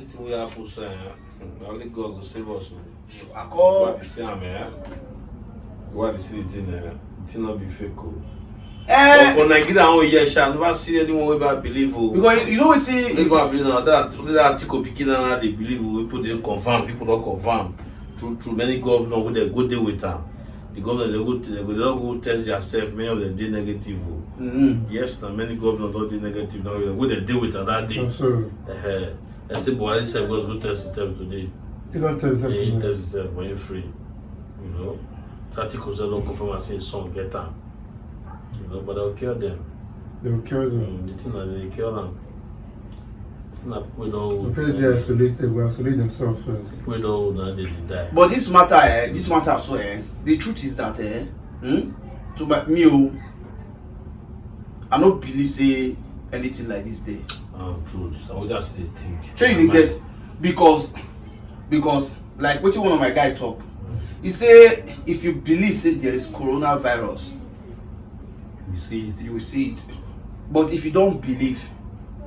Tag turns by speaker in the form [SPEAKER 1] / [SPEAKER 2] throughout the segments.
[SPEAKER 1] this thing we have to say, only God will save us.
[SPEAKER 2] I call.
[SPEAKER 1] What the same, man? What the city thing, it not be fake.
[SPEAKER 2] Eh,
[SPEAKER 1] For Nigeria, oh yes, I never see anyone who ever believe.
[SPEAKER 2] because you know what
[SPEAKER 1] People believe now that article picking and they believe people didn't confirm, people don't confirm. Through many governors who they go deal with them. The governor they go test themselves, many of them did negative. Yes, now many governors don't do negative. Now they go they deal with that day.
[SPEAKER 3] So
[SPEAKER 1] I say Buhari said was go test himself today.
[SPEAKER 3] you don't test that.
[SPEAKER 1] He test himself when you're free. You know, articles don't confirm and say son get them. You know, but they'll kill them.
[SPEAKER 3] They will kill them.
[SPEAKER 1] The thing that they kill them. People don't.
[SPEAKER 3] They isolate. They will isolate themselves first.
[SPEAKER 1] People don't know they die.
[SPEAKER 2] But this matter so the truth is that to me, I don't believe say anything like this day.
[SPEAKER 1] True. I would just think.
[SPEAKER 2] So you get because like what one of my guy talk. He say if you believe say there is coronavirus,
[SPEAKER 1] You see it.
[SPEAKER 2] you will see it. But if you don't believe,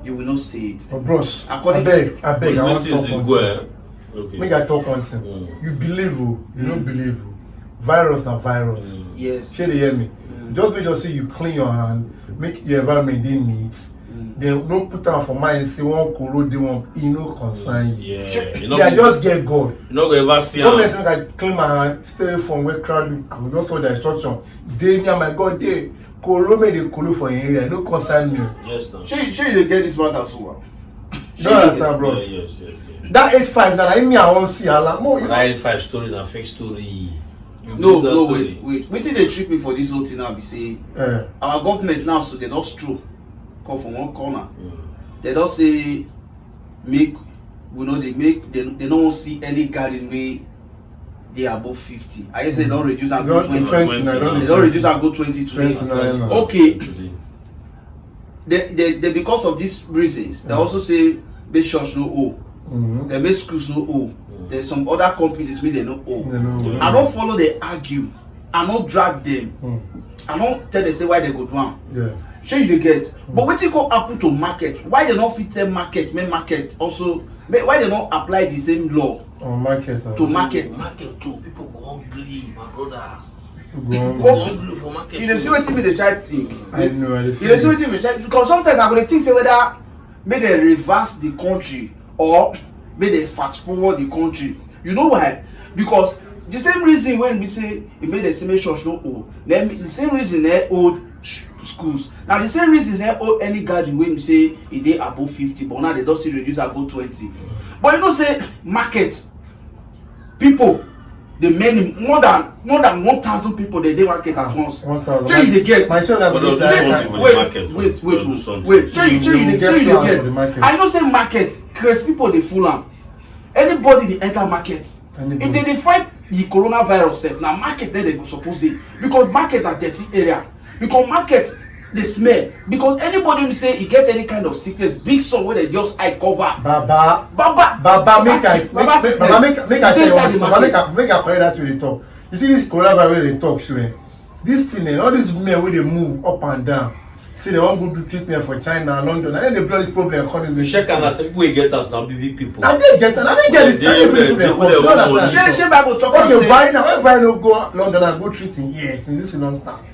[SPEAKER 2] you will not see it.
[SPEAKER 3] But bros, I
[SPEAKER 2] According-
[SPEAKER 3] beg, I
[SPEAKER 1] But
[SPEAKER 3] want
[SPEAKER 1] the
[SPEAKER 3] to
[SPEAKER 1] thing is
[SPEAKER 3] talk
[SPEAKER 1] the
[SPEAKER 3] one
[SPEAKER 1] go,
[SPEAKER 3] thing.
[SPEAKER 1] Okay.
[SPEAKER 3] Make I talk one thing. You believe, you don't believe. Virus na virus.
[SPEAKER 2] Yes.
[SPEAKER 3] Shey dey hear me? Just make sure say you clean your hand, make your environment dey neat. Then no put am for mind say one koro dey one, e no concern you.
[SPEAKER 1] Yeah. You
[SPEAKER 3] They are
[SPEAKER 1] know,
[SPEAKER 3] just get God.
[SPEAKER 1] you not gonna ever see
[SPEAKER 3] Government make I clean my hand, stay from where crowd I will just follow the instruction. Dey near my God dey. Koro make dey kolo for your area, no concern me.
[SPEAKER 1] Yes, now.
[SPEAKER 2] Sure you dey get this matter so well.
[SPEAKER 3] You don't understand, bros?
[SPEAKER 1] Yes.
[SPEAKER 3] That 8-5 na me I wan see ala. No, you
[SPEAKER 1] That 5 story, na fake story. You
[SPEAKER 2] No,
[SPEAKER 1] believe that
[SPEAKER 2] no,
[SPEAKER 1] story?
[SPEAKER 2] wait. Wetin dey trick me for this whole thing now be say our government now so they don stroke come from one corner. They don say make we know they no wan see any garden wey dey above 50. I guess they don reduce am go 20. They don reduce am go 20 to
[SPEAKER 3] 29 now.
[SPEAKER 2] okay. They because of these reasons, they also say make church no owe. They make schools no owe. There's some other companies wey they no owe. I don't follow they argue. I don't drag them. I don't tell them say why they go do am.
[SPEAKER 3] Yeah.
[SPEAKER 2] Sure you dey get. But wetin go happen to market? Why they not fit tell market? Make market also. Why they not apply the same law
[SPEAKER 3] On market.
[SPEAKER 2] to market?
[SPEAKER 1] Market too. People go hungry, my brother.
[SPEAKER 2] Oh,
[SPEAKER 1] Hungry for market.
[SPEAKER 2] you dey see wetin me dey try think.
[SPEAKER 3] I know.
[SPEAKER 2] You dey see wetin me dey try because sometimes I go dey think say whether make they reverse the country or make they fast forward the country. You know why? Because the same reason when we say e make the same church no old, then the same reason they old schools. Now the same reason they old any garden when we say e dey above 50, but now they don still reduce am go 20. But you know say market people the many more than 1,000 people they dey market at once.
[SPEAKER 3] 1,000.
[SPEAKER 2] Shey you dey get.
[SPEAKER 3] My children
[SPEAKER 1] But
[SPEAKER 3] believe
[SPEAKER 1] they'll do
[SPEAKER 3] that.
[SPEAKER 1] something for the market.
[SPEAKER 2] Wait.
[SPEAKER 1] They'll do something.
[SPEAKER 2] Shey you dey
[SPEAKER 3] plans for the market.
[SPEAKER 2] get. I know say market craze people dey full am. Anybody dey enter market.
[SPEAKER 3] Anybody.
[SPEAKER 2] If they dey fight the coronavirus sef, na market then they go suppose dey. Because market na dirty area. Because market dey smell. Because anybody who say e get any kind of sickness, big sun wey dey just eye cover.
[SPEAKER 3] Baba, make I correct that way they talk. You see this coronavirus wey they talk so this thing all these men wey dey move up and down say they wan go do treatment for China and London and then they blow this problem come this
[SPEAKER 1] Check and say people wey get us now big people.
[SPEAKER 3] na they get this problem
[SPEAKER 2] Shey Bible talk am
[SPEAKER 3] okay
[SPEAKER 2] say
[SPEAKER 3] buy now when buy no go London and go treat him ear since this thing don start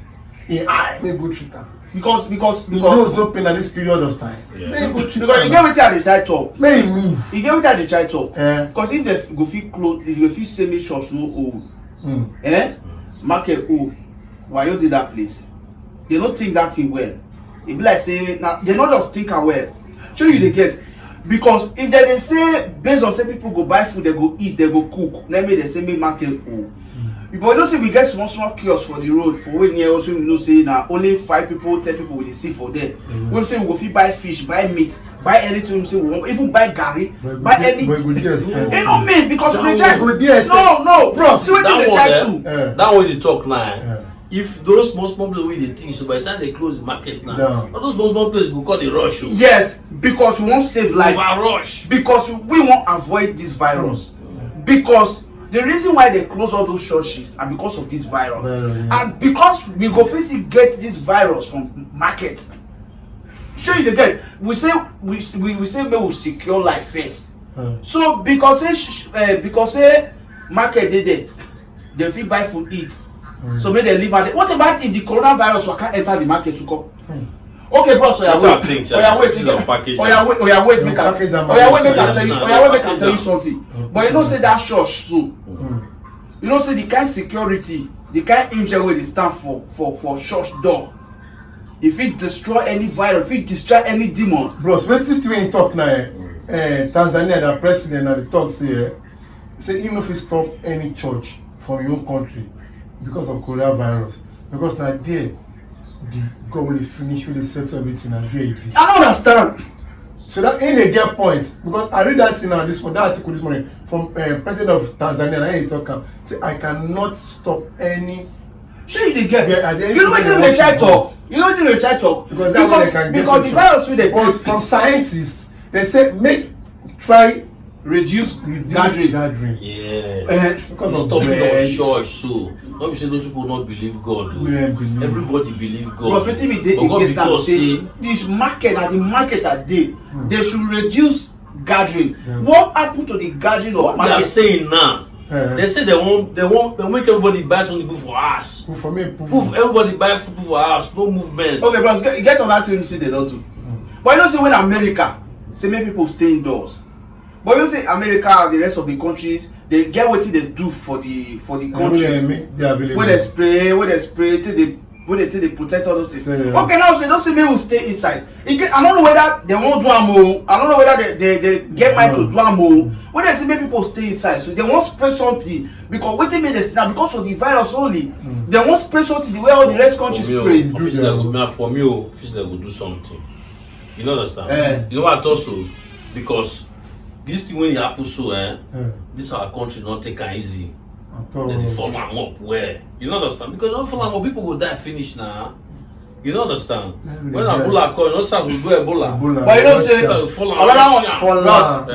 [SPEAKER 3] him eye make go treat am
[SPEAKER 2] because
[SPEAKER 3] him nose no pain at this period of time
[SPEAKER 1] Yeah.
[SPEAKER 3] make go treat
[SPEAKER 2] you get wetin I dey try talk.
[SPEAKER 3] make him move
[SPEAKER 2] You get wetin I dey try talk.
[SPEAKER 3] Eh.
[SPEAKER 2] Because if they go fit close, if you fit say make church no old. Market old. Why you did that place? They don't think that thing well. It be like say now they not just think am well. Show you they get because if they say based on say people go buy food, they go eat, they go cook. Let me they say make market old. But you know say we get small kiosks for the road for when near also we know say now only 5 people, 10 people will dey see for there. We say we go fit buy fish, buy meat, buy anything we say we want, even buy garri, buy any. You know me because we dey try. No, bro. See what they try to.
[SPEAKER 1] That one they talk now. If those small places wey dey think so by the time they close the market now, all those small places go call the rush.
[SPEAKER 2] Yes, because we want save life.
[SPEAKER 1] Over rush.
[SPEAKER 2] Because we want avoid this virus. Because the reason why they close all those churches and because of this virus, and because we go physically get this virus from market. Sure you dey get. We say make we secure life first. So because say market dey there, they fit buy food eat. So make dem leave am there. What about if the coronavirus waka enter the market to come? Okay, bro, so wait, make I tell you something. But you know say that church so, you know say the kind security, the kind angel wey dey stand for church door, if it destroy any virus, if it destroy any demon.
[SPEAKER 3] Bros, wetin still in talk now? Tanzania, the president and the talk say even if you stop any church from your own country because of coronavirus, because now there the God will finish with the settle everything and there it is.
[SPEAKER 2] I don't understand.
[SPEAKER 3] So that ain't a get point, because I read that thing now that article this morning from president of Tanzania, and he talk say I cannot stop any.
[SPEAKER 2] Sure you dey get. You know wetin dey try talk. You know wetin dey try talk. Because the virus wey dey
[SPEAKER 3] come from scientists, they say try
[SPEAKER 2] reduce gathering.
[SPEAKER 1] Yeah.
[SPEAKER 3] Because of
[SPEAKER 1] stopping of church so. Not be say those people not believe God. Everybody believe God.
[SPEAKER 2] But wetin be dey against am say this market and the market are dey. They should reduce gathering. What happened to the gathering of market?
[SPEAKER 1] They are saying now. They say they make everybody buy something for us. Everybody buy food for us. No movement.
[SPEAKER 2] Okay, bros, get on that thing. Say they don't do. But you know, say when America say make people stay indoors. But you know, say America and the rest of the countries, they get what they do for the countries. When they spray till they protect all those things. Okay, now they don't say me will stay inside. I don't know whether they won't do ammo. I don't know whether they get mind to do ammo. When they say make people stay inside, so they won't spray something because what they made this now because of the virus only. They won't spray something the way all the rest countries spray.
[SPEAKER 1] For me, office they will do something. You know understand? You know what also because this thing when it happens so this our country not take it easy. Then they fall am up where you know understand because don't fall am up people will die finish now. You don't understand? When Ebola come, you know some will do Ebola.
[SPEAKER 2] But you know say another one for last.